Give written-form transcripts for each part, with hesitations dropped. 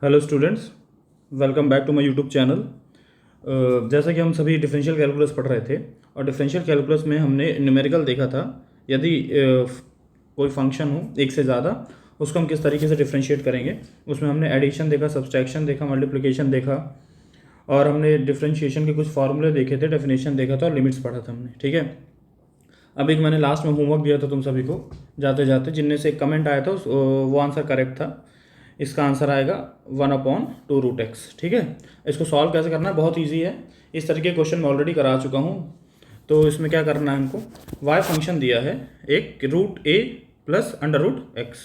Hello students, welcome back to my YouTube channel. जैसा कि हम सभी डिफरेंशियल कैलकुलस पढ़ रहे थे और डिफरेंशियल कैलकुलस में हमने न्यूमेरिकल देखा था। यदि कोई फंक्शन हो एक से ज़्यादा, उसको हम किस तरीके से डिफरेंशिएट करेंगे। उसमें हमने एडिशन देखा, सब्सट्रैक्शन देखा, मल्टीप्लिकेशन देखा और हमने डिफरेंशिएशन के कुछ फार्मूले देखे थे, डेफिनेशन देखा था और लिमिट्स पढ़ा था हमने। ठीक है, अब एक मैंने लास्ट में होमवर्क दिया था तुम सभी को जाते जाते, जिनमें से एक कमेंट आया था वो आंसर करेक्ट था। इसका आंसर आएगा 1/√x। ठीक है, इसको सॉल्व कैसे करना है, बहुत इजी है। इस तरीके के क्वेश्चन मैं ऑलरेडी करा चुका हूँ। तो इसमें क्या करना है, हमको y फंक्शन दिया है एक √a प्लस √x।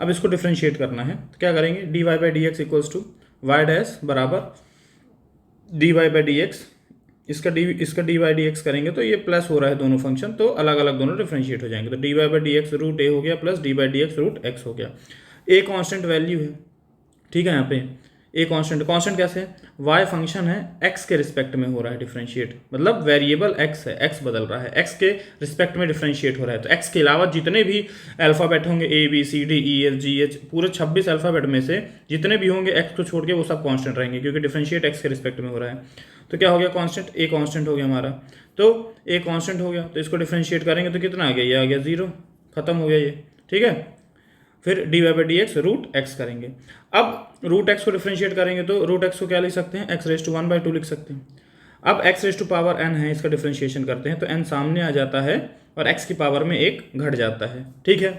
अब इसको डिफ्रेंशिएट करना है तो क्या करेंगे, dy/dx equals to y dash बराबर dy/dx। इसका dy/dx करेंगे तो ये प्लस हो रहा है दोनों फंक्शन, तो अलग अलग दोनों डिफ्रेंशिएट हो जाएंगे। तो dy/dx √a हो गया प्लस dy/dx √x हो गया। ए कांस्टेंट वैल्यू है, ठीक है। यहाँ पे ए कांस्टेंट कैसे है, y फंक्शन है x के रिस्पेक्ट में हो रहा है डिफरेंशिएट, मतलब वेरिएबल x है, x बदल रहा है, x के रिस्पेक्ट में डिफरेंशिएट हो रहा है। तो x के अलावा जितने भी अल्फ़ाबेट होंगे ABCDEFGH, पूरे 26 अल्फ़ाबेट में से जितने भी होंगे x को छोड़ के वो सब कांस्टेंट रहेंगे, क्योंकि डिफरेंशिएट x के रिस्पेक्ट में हो रहा है। तो क्या हो गया, कांस्टेंट ए कांस्टेंट हो गया हमारा। तो ए कांस्टेंट हो गया तो इसको डिफरेंशिएट करेंगे तो कितना आ गया, ये आ गया 0, खत्म हो गया ये। ठीक है, फिर dy/dx √x करेंगे। अब √x को डिफरेंशिएट करेंगे तो √x को क्या लिख सकते हैं, x⁻² लिख सकते हैं। अब x⁻n है, इसका डिफरेंशिएशन करते हैं तो n सामने आ जाता है और x की पावर में 1 घट जाता है। ठीक है,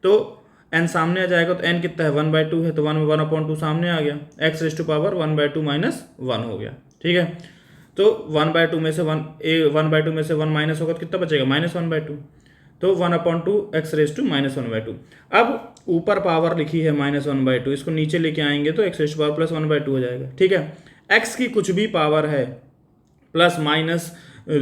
तो n सामने आ जाएगा तो n कितना है, 1/2 है, तो 1/2 सामने आ गया, x⁻1/2 - 1 हो गया। ठीक है, तो 1/2 में से 1/2 में से 1 माइनस होगा तो कितना बचेगा, -1/2, तो 1/2 x⁻⁻²। अब ऊपर पावर लिखी है -1/2, इसको नीचे लेके आएंगे तो x⁻² 1/2 हो जाएगा। ठीक है, x की कुछ भी पावर है प्लस माइनस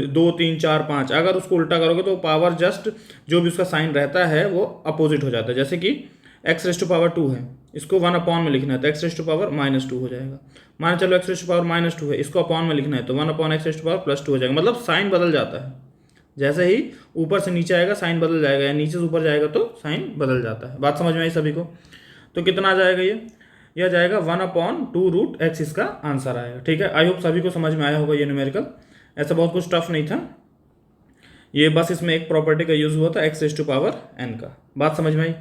2 3 4 5, अगर उसको उल्टा करोगे तो पावर जस्ट जो भी उसका साइन रहता है वो अपोजिट हो जाता है। जैसे कि x⁻² है, इसको 1 अपॉन में लिखना है तो x⁻² हो जाएगा। मान चलो x⁻² है, इसको अपॉन में लिखना है तो 1 अपॉन x⁻² हो जाएगा। मतलब साइन बदल जाता है, जैसे ही ऊपर से नीचे आएगा साइन बदल जाएगा, या नीचे से ऊपर जाएगा तो साइन बदल जाता है। बात समझ में आई सभी को? तो कितना आ जाएगा ये आ जाएगा 1/2√x, इसका आंसर आएगा। ठीक है, आई होप सभी को समझ में आया होगा ये न्यूमेरिकल। ऐसा बहुत कुछ टफ नहीं था, ये बस इसमें एक प्रॉपर्टी का यूज़ हुआ था x⁻n का। बात समझ में आई?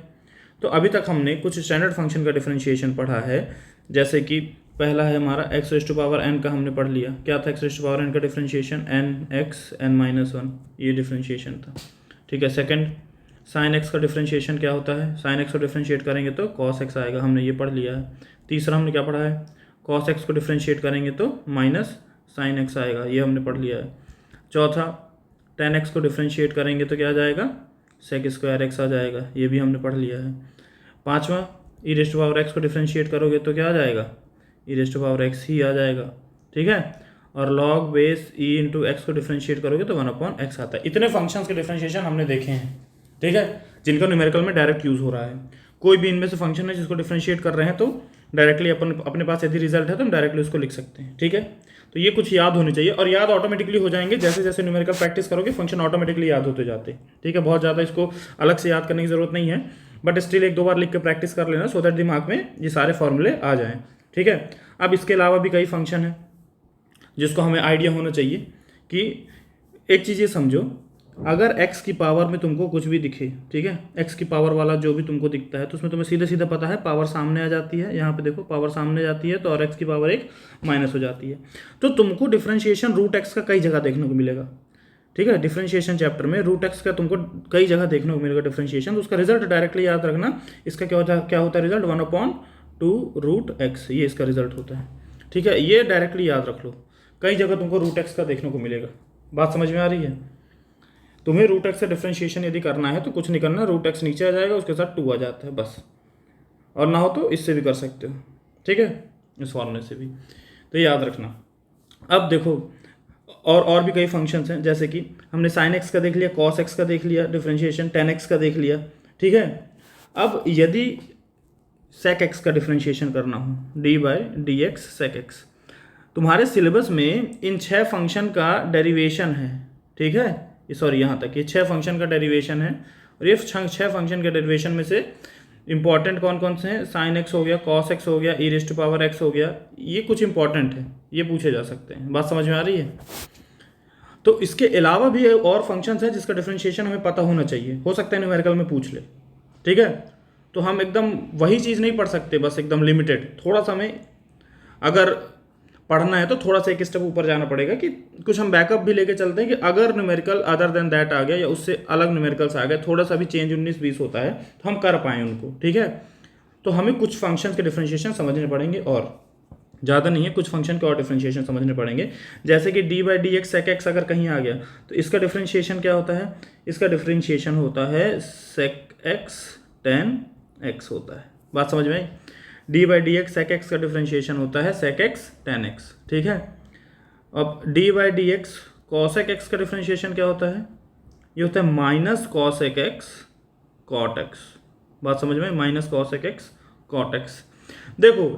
तो अभी तक हमने कुछ स्टैंडर्ड फंक्शन का डिफरेंशिएशन पढ़ा है, जैसे कि पहला है हमारा x⁻n का हमने पढ़ लिया। क्या था x⁻n का डिफरेंशिएशन, n(x)n-1, ये डिफरेंशिएशन था। ठीक है, सेकंड sin x का डिफरेंशिएशन क्या होता है, sin x को डिफरेंशिएट करेंगे तो cos x आएगा, हमने ये पढ़ लिया है। तीसरा हमने क्या पढ़ा है, cos x को डिफरेंशिएट करेंगे तो -sin x आएगा, ये हमने पढ़ लिया है। चौथा tan x को डिफरेंशिएट करेंगे तो क्या आ जाएगा, sec² x आ जाएगा, ये भी हमने पढ़ लिया है। पाँचवा e⁻x को डिफरेंशिएट करोगे तो क्या आ जाएगा, e⁻x ही आ जाएगा। ठीक है, और log बेस e⁻x को डिफरेंशिएट करोगे तो 1/x आता है। इतने फंक्शंस के डिफरेंशिएशन हमने देखे हैं, ठीक है, जिनका न्यूमेरिकल में डायरेक्ट यूज़ हो रहा है। कोई भी इनमें से फंक्शन है जिसको डिफरेंशिएट कर रहे हैं तो डायरेक्टली अपने पास यदि रिजल्ट है तो हम डायरेक्टली उसको लिख सकते हैं। ठीक है, तो ये कुछ याद होनी चाहिए और याद ऑटोमेटिकली हो जाएंगे, जैसे जैसे न्यूमेरिकल प्रैक्टिस करोगे फंक्शन ऑटोमेटिकली याद होते जाते हैं। ठीक है, बहुत ज़्यादा इसको अलग से याद करने की ज़रूरत नहीं है, बट स्टिल 1-2 बार लिख के प्रैक्टिस कर लेना, सो दैट दिमाग में ये सारे फॉर्मूले आ जाएँ। ठीक है, अब इसके अलावा भी कई फंक्शन हैं जिसको हमें आइडिया होना चाहिए कि एक चीज़ ये समझो, अगर x की पावर में तुमको कुछ भी दिखे, ठीक है, x की पावर वाला जो भी तुमको दिखता है तो उसमें तुम्हें सीधे सीधे पता है पावर सामने आ जाती है। यहाँ पे देखो पावर सामने आ जाती है तो और x की पावर 1 माइनस हो जाती है। तो तुमको डिफरेंशिएशन √x का कई जगह देखने को मिलेगा। ठीक है, डिफरेंशिएशन चैप्टर में √x का तुमको कई जगह देखने को मिलेगा डिफरेंशिएशन, तो उसका रिजल्ट डायरेक्टली याद रखना। इसका क्या होता है रिजल्ट, 1/2√x, ये इसका रिजल्ट होता है। ठीक है, ये डायरेक्टली याद रख लो, कई जगह तुमको √x का देखने को मिलेगा। बात समझ में आ रही है? तुम्हें √x से डिफरेंशिएशन यदि करना है तो कुछ नहीं करना, √x नीचे आ जाएगा, उसके साथ 2 आ जाता है बस, और ना हो तो इससे भी कर सकते हो। ठीक है, इस फॉर्मूले से भी, तो याद रखना। अब देखो और भी कई फंक्शंस हैं, जैसे कि हमने sin x का देख लिया, cos x का देख लिया डिफरेंशिएशन, tan x का देख लिया। ठीक है, अब यदि sec x का डिफरेंशिएशन करना हो, d/dx sec x, तुम्हारे सिलेबस में इन 6 फंक्शन का डेरिवेशन है। ठीक है, सॉरी यहाँ तक ये 6 फंक्शन का डेरिवेशन है, और ये 6 फंक्शन के डेरिवेशन में से इंपॉर्टेंट कौन कौन से हैं, साइन एक्स हो गया, कॉस एक्स हो गया, ई रेस्ट टू पावर एक्स हो गया, ये कुछ इंपॉर्टेंट है, ये पूछे जा सकते हैं। बात समझ में आ रही है? तो इसके अलावा भी और फंक्शंस है जिसका डिफरेंशिएशन हमें पता होना चाहिए, हो सकता है न्यूमेरिकल में पूछ ले, ठीक है। तो हम एकदम वही चीज़ नहीं पढ़ सकते बस एकदम लिमिटेड, थोड़ा सा हमें अगर पढ़ना है तो थोड़ा सा एक स्टेप ऊपर जाना पड़ेगा कि कुछ हम बैकअप भी लेके चलते हैं कि अगर न्यूमेरिकल अदर देन दैट आ गया या उससे अलग न्यूमेरिकल्स आ गए, थोड़ा सा भी चेंज 19-20 होता है तो हम कर पाएँ उनको, ठीक है। तो हमें कुछ फंक्शन के डिफरेंशिएशन समझने पड़ेंगे, और ज़्यादा नहीं है, कुछ फंक्शन के और डिफरेंशिएशन समझने पड़ेंगे। जैसे कि d by d x sec x अगर कहीं आ गया तो इसका डिफरेंशिएशन क्या होता है, इसका डिफरेंशिएशन होता है सेक एक्स टेन एक्स होता है। बात समझ में आई? D by d x sec x का डिफरेंशिएशन होता है सेक एक्स टेन एक्स, ठीक है। अब d by d x cosec x का डिफरेंशिएशन क्या होता है, ये होता है minus cosec x cot x. बात समझ में? Minus cosec x cot x. देखो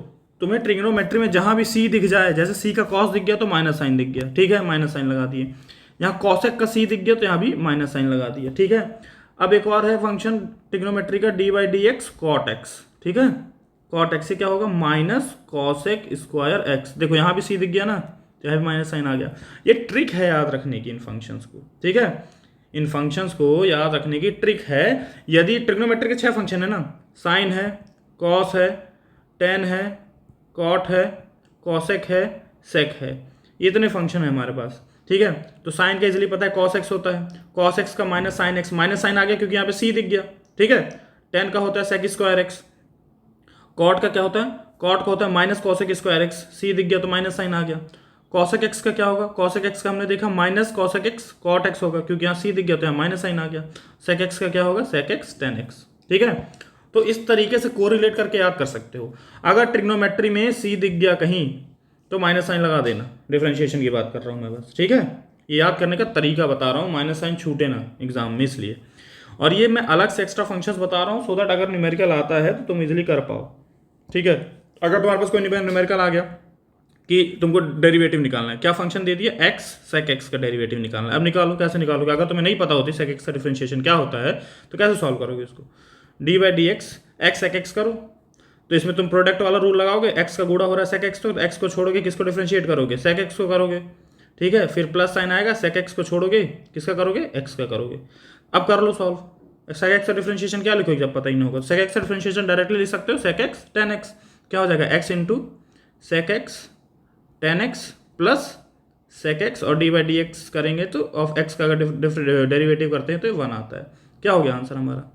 तुम्हें ट्रिग्नोमेट्री में जहां भी सी दिख जाए, जैसे सी का कॉस दिख गया तो माइनस साइन दिख गया, ठीक है, माइनस साइन लगा दिए। यहाँ कॉसेक का सी दिख गया तो यहाँ भी माइनस साइन लगा दिए, ठीक है। अब एक और है फंक्शन ट्रिग्नोमेट्री का d by d x cot x, ठीक है। कॉट एक्स से क्या होगा, माइनस कॉसेक स्क्वायर एक्स। देखो यहाँ भी सी दिख गया ना, तो यहाँ भी माइनस साइन आ गया। ये ट्रिक है याद रखने की इन फंक्शंस को, ठीक है। इन फंक्शंस को याद रखने की ट्रिक है। यदि ट्रिग्नोमेट्री के 6 फंक्शन है ना, साइन है, कॉस है, टेन है, कॉट है, कॉसेक है, सेक है, ये इतने फंक्शन है हमारे पास, ठीक है। तो साइन का इजीली पता है कॉस एक्स होता है, कॉस एक्स का minus sine x, minus sine आ गया क्योंकि यहाँ पे सी दिख गया, ठीक है। टेन का होता है सेक स्क्वायर एक्स। कॉट का क्या होता है, कॉट का होता है माइनस कॉसेक स्क्वायर एक्स, सी दिख गया तो माइनस साइन आ गया। कॉसेक एक्स का क्या होगा, कॉसेक एक्स का हमने देखा minus cosec x cot x होगा क्योंकि यहाँ सी दिख गया तो यहाँ माइनस साइन आ गया। सेक एक्स का क्या होगा, सेक एक्स टेन एक्स, ठीक है। तो इस तरीके से कोरिलेट करके याद कर सकते हो। अगर ट्रिग्नोमेट्री में सी दिख गया कहीं तो माइनस साइन लगा देना, डिफरेंशिएशन की बात कर रहा हूँ मैं बस, ठीक है। ये याद करने का तरीका बता रहा हूँ, माइनस साइन छूटे ना एग्जाम में, इसलिए। और ये मैं अलग से एक्स्ट्रा फंक्शंस बता रहा हूँ सो दैट अगर न्यूमेरिकल आता है तो तुम इजीली कर पाओ, ठीक है। अगर तुम्हारे पास कोई न्यूमेरिकल आ गया कि तुमको डेरिवेटिव निकालना है, क्या फंक्शन दे दिया, एक्स सेक एक्स का डेरिवेटिव निकालना है, अब निकालो। कैसे निकालोगे, अगर तुम्हें नहीं पता होती सेक एक्स का डिफरेंशिएशन क्या होता है तो कैसे सॉल्व करोगे इसको। D by d x x sec x करो, तो इसमें तुम प्रोडक्ट वाला रूल लगाओगे, एक्स का गुणा हो रहा है सेक एक्स, तो एक्स को छोड़ोगे किसको डिफरेंशिएट करोगे, सेक एक्स को करोगे, ठीक है। फिर प्लस साइन आएगा, सेक एक्स को छोड़ोगे किसका करोगे, एक्स का करोगे। अब कर लो सॉल्व। सेक एक्स का डिफरेंशिएशन क्या लिखोगे जब पता ही नहीं होगा, सेक एक्स का डिफरेंशिएशन डायरेक्टली लिख सकते हो, सेक एक्स टेन एक्स। क्या हो जाएगा, x into sec x tan x plus sec x, और डी बाई डी एक्स करेंगे तो ऑफ एक्स का अगर डेरिवेटिव करते हैं तो 1 आता है। क्या हो गया आंसर हमारा,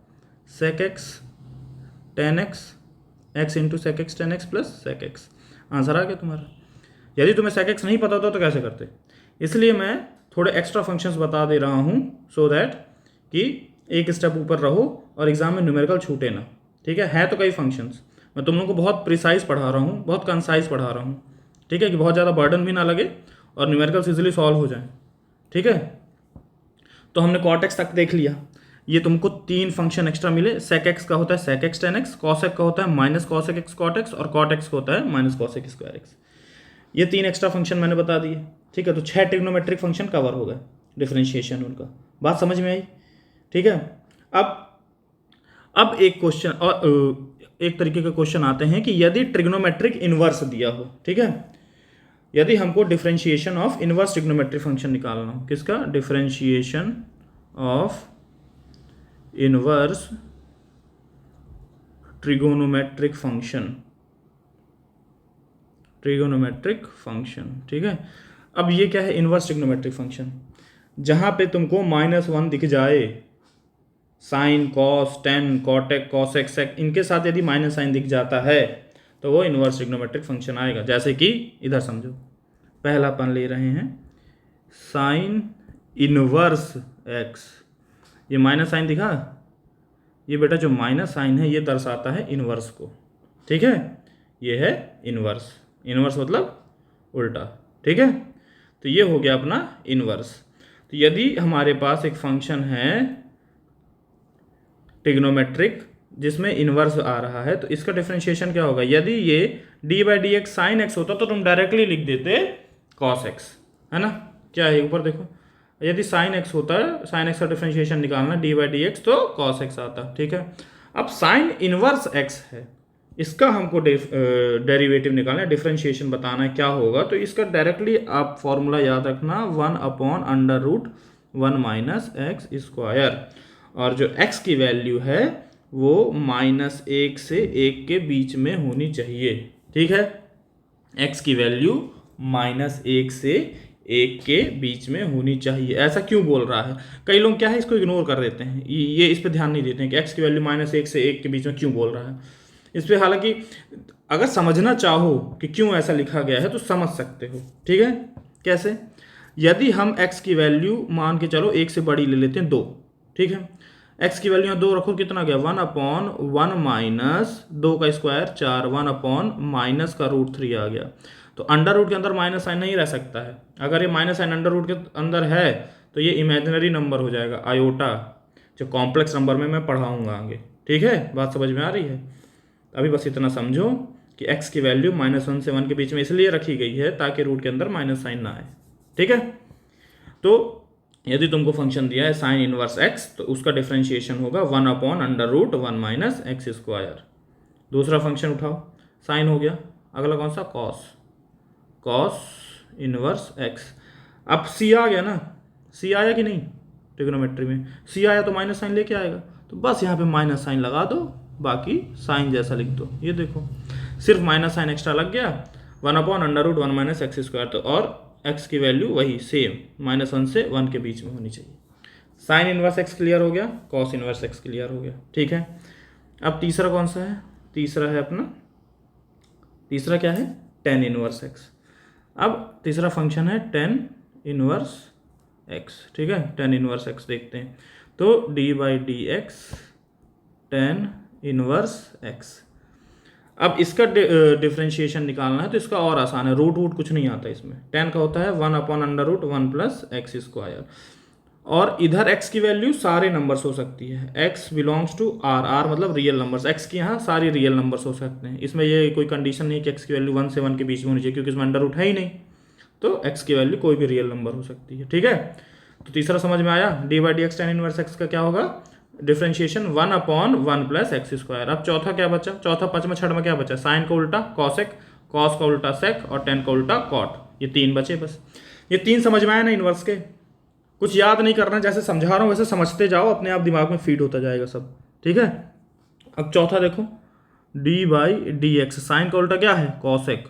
sec x tan x, x into sec x tan x plus sec x, answer आ गया तुम्हारा। यदि तुम्हें सेक एक्स नहीं पता होता तो कैसे करते, इसलिए मैं थोड़े एक्स्ट्रा फंक्शंस बता दे रहा हूँ सो दैट कि एक स्टेप ऊपर रहो और एग्जाम में न्यूमेरिकल छूटे ना, ठीक है तो कई फंक्शंस मैं तुम लोगों को बहुत प्रिसाइज पढ़ा रहा हूँ, बहुत कंसाइज पढ़ा रहा हूँ, ठीक है, कि बहुत ज़्यादा बर्डन भी ना लगे और न्यूमेरिकल्स इजीली सॉल्व हो जाए, ठीक है। तो हमने कॉट एक्स तक देख लिया। ये तुमको 3 फंक्शन एक्स्ट्रा मिले, सेक एक्स का होता है sec x tan x, cosec का होता है minus cosec x cot x, और कॉट एक्स का होता है माइनस कॉसेक स्क्वायर एक्स। ये 3 एक्स्ट्रा फंक्शन मैंने बता दिए, ठीक है। तो 6 ट्रिग्नोमेट्रिक फंक्शन कवर हो गए, डिफरेंशिएशन उनका। बात समझ में आई, ठीक है। अब एक क्वेश्चन और एक तरीके के क्वेश्चन आते हैं कि यदि ट्रिग्नोमेट्रिक इनवर्स दिया हो, ठीक है, यदि हमको differentiation of inverse trigonometric function निकालना हो, किसका, differentiation of inverse trigonometric function, ठीक है। अब ये क्या है, इनवर्स ट्रिग्नोमेट्रिक फंक्शन, जहां पे तुमको -1 दिख जाए, sine cos tan cot cosec sec, इनके साथ यदि माइनस साइन दिख जाता है तो वो इनवर्स ट्रिग्नोमेट्रिक फंक्शन आएगा। जैसे कि इधर समझो, पहला अपन ले रहे हैं साइन इनवर्स एक्स, ये माइनस साइन दिखा, ये बेटा जो माइनस साइन है ये दर्शाता है इनवर्स को, ठीक है, ये है इनवर्स, इनवर्स मतलब उल्टा, ठीक है। तो ये हो गया अपना इनवर्स। तो यदि हमारे पास एक फंक्शन है ट्रिग्नोमेट्रिक जिसमें इनवर्स आ रहा है तो इसका डिफरेंशिएशन क्या होगा, यदि ये D by d x sine x होता तो तुम डायरेक्टली लिख देते कॉस एक्स, है ना। क्या है ऊपर देखो, यदि साइन एक्स होता है, साइन एक्स का डिफरेंशिएशन निकालना डी बाई डी एक्स तो कॉस एक्स आता, ठीक है। अब साइन इनवर्स एक्स है, इसका हमको डेरिवेटिव निकालना है, डिफरेंशिएशन बताना है क्या होगा। तो इसका डायरेक्टली आप फॉर्मूला याद रखना 1/√1 माइनस एक्स स्क्वायर, और जो x की वैल्यू है वो -1 से 1 के बीच में होनी चाहिए। ठीक है, x की वैल्यू -1 से 1 के बीच में होनी चाहिए। ऐसा क्यों बोल रहा है? कई लोग क्या है इसको इग्नोर कर देते हैं, ये इस पर ध्यान नहीं देते हैं कि x की वैल्यू -1 से 1 के बीच में क्यों बोल रहा है। इस पर हालांकि अगर समझना चाहो कि क्यों ऐसा लिखा गया है तो समझ सकते हो। ठीक है, कैसे? यदि हम x की वैल्यू मान के चलो 1 से बड़ी ले लेते हैं 2, ठीक है, x की वैल्यू 2 रखो, कितना गया 1/1 माइनस 2 का स्क्वायर 4, 1/-√3 आ गया। तो अंडर रूट के अंदर माइनस साइन नहीं रह सकता है। अगर ये माइनस साइन अंडर रूट के अंदर है तो ये इमेजिनरी नंबर हो जाएगा, आयोटा, जो कॉम्प्लेक्स नंबर में मैं पढ़ाऊंगा आगे। ठीक है, बात समझ में आ रही है? अभी बस इतना समझो कि x की वैल्यू -1 से 1 के बीच में इसलिए रखी गई है ताकि रूट के अंदर माइनस साइन ना आए। ठीक है, तो यदि तुमको फंक्शन दिया है साइन इनवर्स x तो उसका डिफरेंशिएशन होगा 1/√1 माइनस एक्स स्क्वायर। दूसरा फंक्शन उठाओ, साइन हो गया, अगला कौन सा? Cos inverse x। अब c आ गया ना, c आया कि नहीं? ट्रिग्नोमेट्री में c आया तो माइनस साइन लेके आएगा, तो बस यहाँ पे माइनस साइन लगा दो, बाकी साइन जैसा लिख दो। ये देखो सिर्फ माइनस साइन एक्स्ट्रा लग गया, 1/√1 माइनस एक्स स्क्वायर, तो और x की वैल्यू वही सेम -1 से 1 के बीच में होनी चाहिए। साइन इनवर्स x क्लियर हो गया, कॉस इनवर्स x क्लियर हो गया। ठीक है, अब तीसरा कौन सा है? तीसरा है अपना, तीसरा क्या है? Tan inverse x। अब तीसरा फंक्शन है टेन इनवर्स x। ठीक है, टेन इनवर्स x देखते हैं, तो d/dx टेन इनवर्स x। अब इसका डिफरेंशिएशन निकालना है तो इसका और आसान है, रूट कुछ नहीं आता इसमें। टेन का होता है 1/√1 प्लस एक्स स्क्वायर, और इधर x की वैल्यू सारे नंबर्स हो सकती है, x बिलोंग्स टू r मतलब रियल नंबर्स, x की यहाँ सारी रियल नंबर्स हो सकते हैं। इसमें ये कोई कंडीशन नहीं कि x की वैल्यू 1 से 1 के बीच में होनी चाहिए, क्योंकि इसमें अंडर रूट है ही नहीं, तो x की वैल्यू कोई भी रियल नंबर हो सकती है। ठीक है, तो तीसरा समझ में आया, d/dx टेन इनवर्स x का क्या होगा? Differentiation 1/1 plus x square. अब चौथा क्या बचा? चौथा 5 में 6 में क्या बचा? साइन का उल्टा कॉसेक, कॉस का उल्टा सेक, और टेन का उल्टा कॉट। ये 3 बचे बस। ये 3 समझ में आए ना इनवर्स के? कुछ याद नहीं करना, जैसे समझा रहा हूँ वैसे समझते जाओ, अपने आप दिमाग में फीड होता जाएगा सब। ठीक है, अब चौथा देखो, d/dx, साइन का उल्टा क्या है? कॉसेक,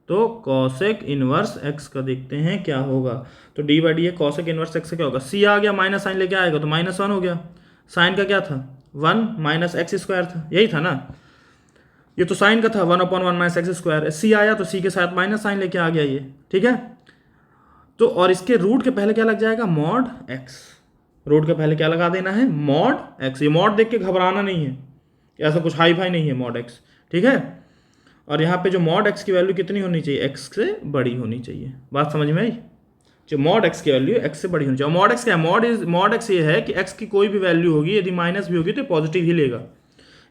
तो कॉसेक इनवर्स x का देखते हैं क्या होगा। तो d/dx कॉसेक इनवर्स x का क्या होगा? c आ गया, माइनस साइन लेके आएगा तो -1 हो गया। साइन का क्या था? 1 माइनस एक्स स्क्वायर था, यही था ना, ये तो साइन का था 1/1 माइनस एक्स स्क्वायर। c आया तो c के साथ माइनस साइन लेके आ गया ये। ठीक है, तो और इसके रूट के पहले क्या लग जाएगा? Mod x। रूट के पहले क्या लगा देना है? Mod x। ये मॉड देख के घबराना नहीं है, ऐसा कुछ हाई फाई नहीं है मॉड x। ठीक है, और यहाँ पे जो मॉड x की वैल्यू कितनी होनी चाहिए? x से बड़ी होनी चाहिए। बात समझ में आई? जो मॉड x की वैल्यू x से बड़ी होनी चाहिए। मॉड x क्या है? मॉड x ये है कि x की कोई भी वैल्यू होगी, यदि माइनस भी होगी तो पॉजिटिव ही लेगा।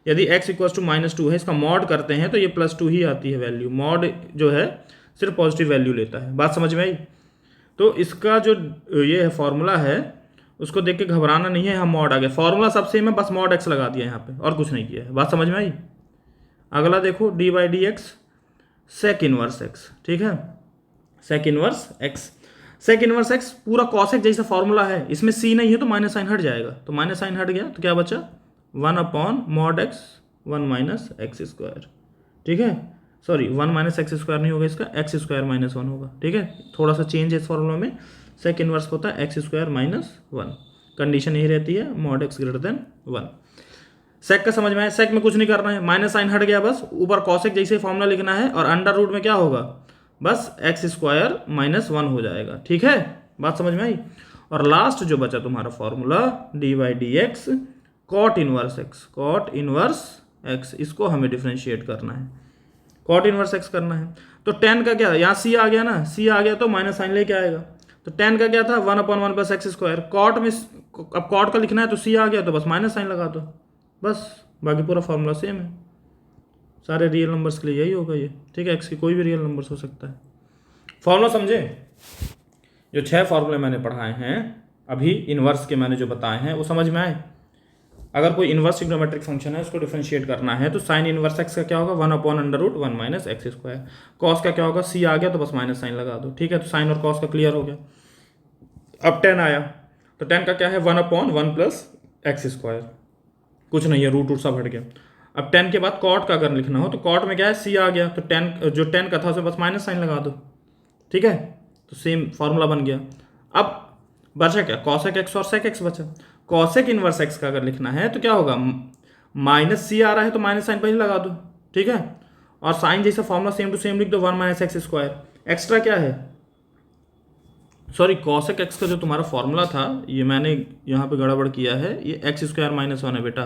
यदि x इक्वल टू -2 है, इसका मॉड करते हैं तो ये +2 ही आती है वैल्यू। मॉड जो है सिर्फ पॉजिटिव वैल्यू लेता है। बात समझ में आई? तो इसका जो ये है फॉर्मूला है उसको देख के घबराना नहीं है, यहाँ मॉड आ गया, फॉर्मूला सब सेम है, बस मॉड x लगा दिया यहाँ पे और कुछ नहीं किया है। बात समझ में आई? अगला देखो, d/dx सेक इनवर्स x। ठीक है, sec inverse x, sec inverse x पूरा कॉसेक जैसा फॉर्मूला है, इसमें c नहीं है तो माइनस साइन हट जाएगा, तो माइनस साइन हट गया तो क्या बचा? 1/mod x 1 minus x square. ठीक है, सॉरी 1 माइनस एक्स स्क्वायर नहीं होगा, इसका एक्स स्क्वायर -1 होगा। ठीक है, थोड़ा सा चेंज है इस फॉर्मूला में, सेक इनवर्स होता है एक्स स्क्वायर -1, कंडीशन यही रहती है mod x ग्रेटर देन 1। सेक का समझ में आया? सेक में कुछ नहीं करना है, माइनस साइन हट गया, बस ऊपर कॉसेक जैसे फॉर्मूला लिखना है, और अंडर रूट में क्या होगा? बस एक्स स्क्वायर -1 हो जाएगा। ठीक है, बात समझ में आई? और लास्ट जो बचा तुम्हारा formula d/dx cot inverse x, cot inverse x, इसको हमें डिफ्रेंशिएट करना है, कॉट इनवर्स x करना है। तो टेन का क्या? यहाँ c आ गया ना, c आ गया तो माइनस साइन लेके आएगा, तो टेन का क्या था? 1/1 प्लस एक्स स्क्वायर। कॉट में अब कॉट का लिखना है तो c आ गया तो बस माइनस साइन लगा दो, बस, बाकी पूरा फॉर्मूला सेम है, सारे रियल नंबर्स के लिए यही होगा ये। ठीक है, एक्स की कोई भी रियल नंबर्स हो सकता है। फॉर्मूला समझे? जो 6 फॉर्मूले मैंने पढ़ाए हैं अभी इनवर्स के, मैंने जो बताए हैं वो समझ में आए? अगर कोई इन्वर्स ट्रिग्नोमेट्रिक फंक्शन है उसको डिफरेंशिएट करना है तो साइन इन्वर्स एक्स का क्या होगा 1/√1 माइनस एक्स स्क्वायर। कॉस का क्या होगा, सी आ गया तो बस माइनस साइन लगा दो, ठीक है। तो साइन और कॉस का क्लियर हो गया। अब टेन आया तो टेन का क्या है 1/1 प्लस एक्स स्क्वायर, कुछ नहीं है, रूट सब हट गया। अब टेन के बाद कॉट का अगर लिखना हो तो कॉट में क्या है सी आ गया, तो टेन जो टेन का था उसे बस माइनस साइन लगा दो, ठीक है। तो सेम फॉर्मूला बन गया। अब बचा क्या, कॉसेक एक्स और सेक एक्स बचा। कॉसेक इनवर्स एक्स का अगर लिखना है तो क्या होगा, माइनस सी आ रहा है तो माइनस साइन पहले लगा दो, ठीक है। और साइन जैसा फॉर्मूला सेम टू सेम लिख दो, 1 माइनस एक्स स्क्वायर। एक्स्ट्रा क्या है, सॉरी कॉसेक एक्स का जो तुम्हारा फॉर्मूला था ये मैंने यहाँ पे गड़बड़ किया है, ये एक्स स्क्वायर माइनस 1 है बेटा,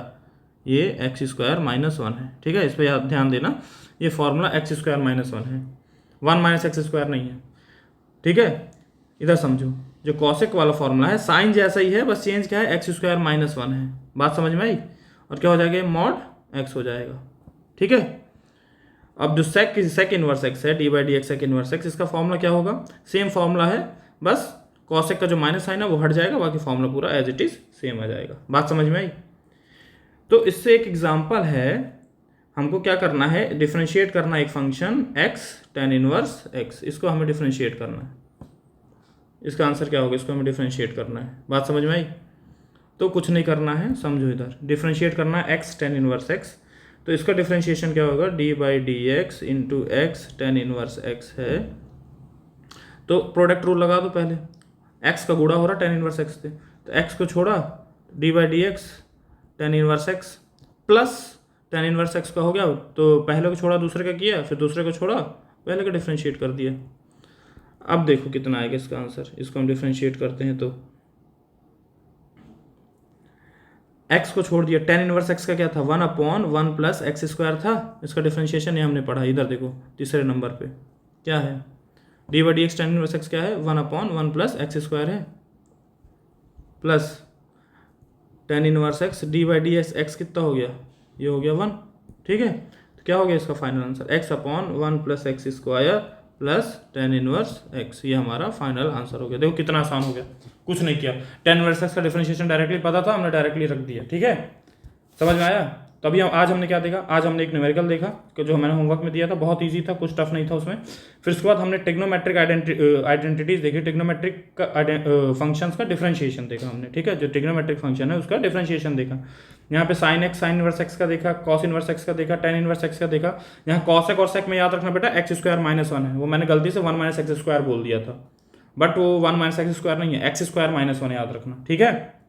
ये एक्स स्क्वायर माइनस 1 है, ठीक है। इस पर ध्यान देना, ये फॉर्मूला एक्स स्क्वायर माइनस 1 है, 1 माइनस एक्स स्क्वायर नहीं है, ठीक है। इधर समझो, जो कॉसेक वाला फॉर्मूला है साइन जैसा ही है, बस चेंज क्या है एक्स स्क्वायर माइनस 1 है। बात समझ में आई। और क्या हो जाएगा, मॉड एक्स हो जाएगा, ठीक है। अब जो सेक इनवर्स एक्स है, d by d x sec inverse x, इसका फॉर्मूला क्या होगा, सेम फॉर्मूला है, बस कॉसेक का जो माइनस साइन है वो हट जाएगा, बाकी फॉर्मूला पूरा एज इट इज सेम आ जाएगा। बात समझ में आई। तो इससे एक एग्जांपल है, हमको क्या करना है, डिफरेंशिएट करना है एक function x tan inverse x, इसको हमें डिफरेंशिएट करना है। इसका आंसर क्या होगा, इसको हमें डिफरेंशिएट करना है। बात समझ में आई। तो कुछ नहीं करना है, समझो इधर, डिफरेंशिएट करना है x tan इनवर्स x, तो इसका डिफरेंशिएशन क्या होगा, d by d x into x tan inverse x है। तो प्रोडक्ट रूल लगा दो पहले, x का गुणा हो रहा टेन इनवर्स x से, तो x को छोड़ा d by d x tan inverse x plus tan inverse x का हो गया, तो पहले को छोड़ा दूसरे का किया, फिर दूसरे को छोड़ा पहले का डिफरेंशिएट कर दिया। अब देखो कितना आएगा इसका आंसर, इसको हम डिफरेंशिएट करते हैं तो x को छोड़ दिया, टेन इनवर्स x का क्या था 1/1 प्लस एक्स स्क्वायर था, इसका डिफरेंशिएशन ये हमने पढ़ा। इधर देखो तीसरे नंबर पे क्या है, d by d x tan inverse x क्या है 1/1 प्लस एक्स स्क्वायर है, plus tan inverse x D by d x कितना हो गया, ये हो गया 1, ठीक है। तो क्या हो गया इसका final answer, x/1 plus x square plus tan inverse x, ये हमारा फाइनल आंसर हो गया। देखो कितना आसान हो गया, कुछ नहीं किया, टेन इनवर्स x का डिफरेंशिएशन डायरेक्टली पता था, हमने डायरेक्टली रख दिया, ठीक है। समझ में आया। तो अभी आज हमने क्या देखा, आज हमने एक न्यूमेरिकल देखा कि जो मैंने होमवर्क में दिया था, बहुत इजी था, कुछ टफ नहीं था उसमें। फिर उसके बाद हमने ट्रिग्नोमेट्रिक आइडेंटिटीज देखी, ट्रिग्नोमेट्रिक फंक्शंस का डिफरेंशिएशन देखा हमने, ठीक है। जो ट्रिग्नोमेट्रिक फंक्शन है उसका डिफरेंशिएशन देखा। यहाँ पे sine x sine inverse x का देखा, कॉस इनवर्स एक्स का देखा, टेन इनवर्स एक्स का देखा। यहाँ कॉसेक और सेक में याद रखना बेटा एक्स स्क्वायर माइनस 1 है, वो मैंने गलती से 1 माइनस एक्स स्क्वायर बोल दिया था, बट वो 1 माइनस एक्स स्क्वायर नहीं है, एक्स स्क्वायर माइनस 1 याद रखना, ठीक है।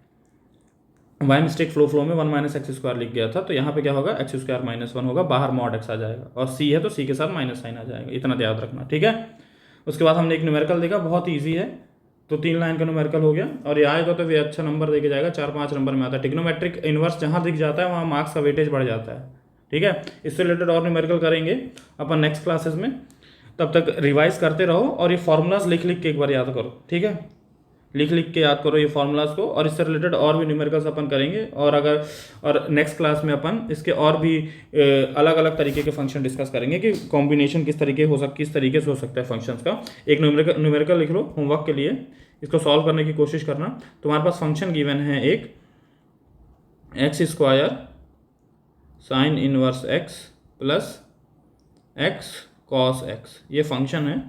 बाय मिस्टेक फ्लो में 1 माइनस एक्स स्क्वायर लिख गया था, तो यहाँ पे क्या होगा एक्स स्क्वायर माइनस 1 होगा, बाहर मॉड एक्स आ जाएगा, और सी है तो सी के साथ माइनस साइन आ जाएगा, इतना याद रखना, ठीक है। उसके बाद हमने एक न्यूमेरिकल देखा, बहुत ईजी है, तो 3 लाइन का न्यूमेरिकल हो गया, और ये आएगा तो वे अच्छा नंबर देके जाएगा, 4-5 नंबर में आता है। ट्रिग्नोमेट्रिक इनवर्स जहाँ दिख जाता है वहाँ मार्क्स का वेटेज बढ़ जाता है, ठीक है। इससे रिलेटेड और न्यूमेरिकल करेंगे अपन नेक्स्ट क्लासेस में, तब तक रिवाइज करते रहो, और ये फॉर्मूलाज लिख लिख के एक बार याद करो, ठीक है। लिख लिख के याद करो ये फॉर्मूलाज को, और इससे रिलेटेड और भी न्यूमेरिकल्स अपन करेंगे, और नेक्स्ट क्लास में अपन इसके और भी अलग अलग तरीके के फंक्शन डिस्कस करेंगे कि कॉम्बिनेशन किस तरीके से हो सकता है फंक्शंस का। एक न्यूमेरिकल लिख लो होमवर्क के लिए, इसको सॉल्व करने की कोशिश करना। तुम्हारे पास फंक्शन गिवन है एक x square sine inverse x plus x cos x, ये फंक्शन है,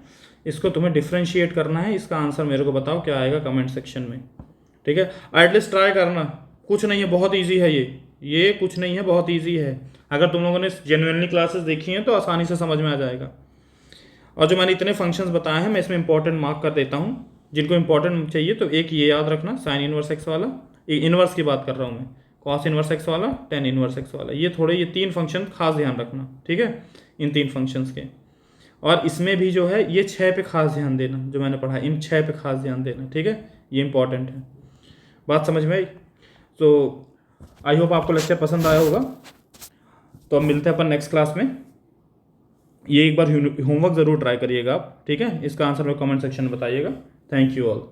इसको तुम्हें डिफरेंशिएट करना है। इसका आंसर मेरे को बताओ क्या आएगा कमेंट सेक्शन में, ठीक है। एटलीस्ट ट्राई करना, कुछ नहीं है, बहुत इजी है ये कुछ नहीं है, बहुत इजी है। अगर तुम लोगों ने जेन्युइनली क्लासेस देखी हैं तो आसानी से समझ में आ जाएगा। और जो मैंने इतने फंक्शंस बताए हैं मैं इसमें इंपॉर्टेंट मार्क कर देता हूँ, जिनको इंपॉर्टेंट चाहिए तो एक ये याद रखना साइन इनवर्स एक्स वाला, इनवर्स की बात कर रहा हूँ मैं, कॉस इनवर्स एक्स वाला, टेन इनवर्स एक्स वाला, ये 3 फंक्शन खास ध्यान रखना, ठीक है, इन 3 फंक्शंस के। और इसमें भी जो है ये 6 पे खास ध्यान देना, जो मैंने पढ़ा इन 6 पे खास ध्यान देना, ठीक है, ये इंपॉर्टेंट है। बात समझ में आई। तो आई होप आपको लेक्चर पसंद आया होगा। तो अब मिलते हैं अपन नेक्स्ट क्लास में। ये एक बार होमवर्क ज़रूर ट्राई करिएगा आप, ठीक है। इसका आंसर मेरे कमेंट सेक्शन में बताइएगा। Thank you all.